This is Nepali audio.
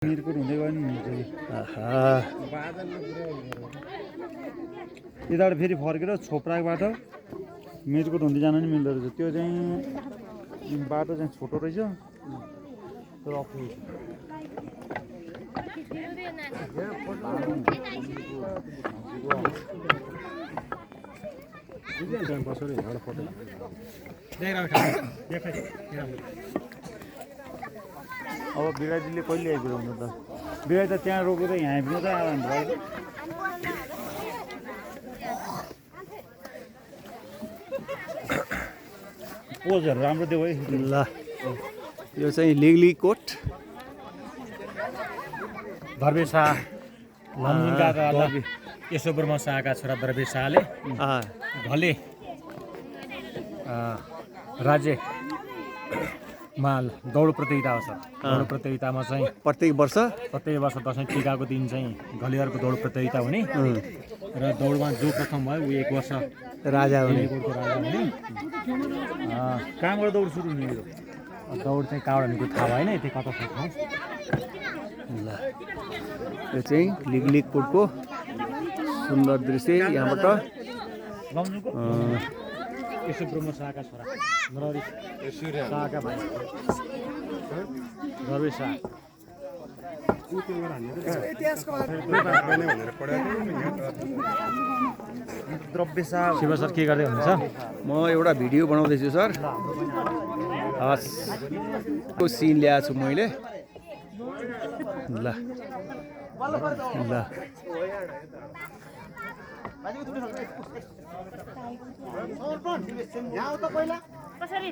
मिरकुट हुँदै गयो नि यताबाट फेरि फर्केर छोप्राकबाट मिरकुट हुँदै जान नि मिल्दो रहेछ। त्यो चाहिँ बाटो चाहिँ छोटो रहेछ तर अप्ठ्यारो अब बिराजीले कहिले आइपुग्नु त बिराजी त त्यहाँ रोकेर यहाँ आइपुग्नु त आराम भयो। पोजहरू राम्रो देऊ है ल यो चाहिँ लिगलीकोट दरबेश शाह लमजुङका केशवबर्मा शाहका छोरा दरबेश शाहले घले राज्यमा दौड प्रतियोगिता आउँछ। दौड प्रतियोगितामा चाहिँ प्रत्येक वर्ष दसैँ टिकाको दिन चाहिँ घलेहरूको दौड प्रतियोगिता हुने र दौडमा जो प्रथम भयो ऊ 1 वर्ष राजा हुने। राजा हुने। कहाँबाट दौड सुरु हुने यो दौड चाहिँ कहाँबाट हुनेको थाहा भएन यति कता छ। ल यो चाहिँ लिगलीकोटको सुन्दर दृश्य यहाँबाट लमजुङको केशवबर्मा शाहका छोरा नरहरि शाहका भाइ दरबेश शाह द्रव्य शाह शिव सर के गर्दै हुनुहुन्छ? म एउटा भिडियो बनाउँदैछु सर। हस् को सिन ल्याएको छु मैले। ल ल कसरी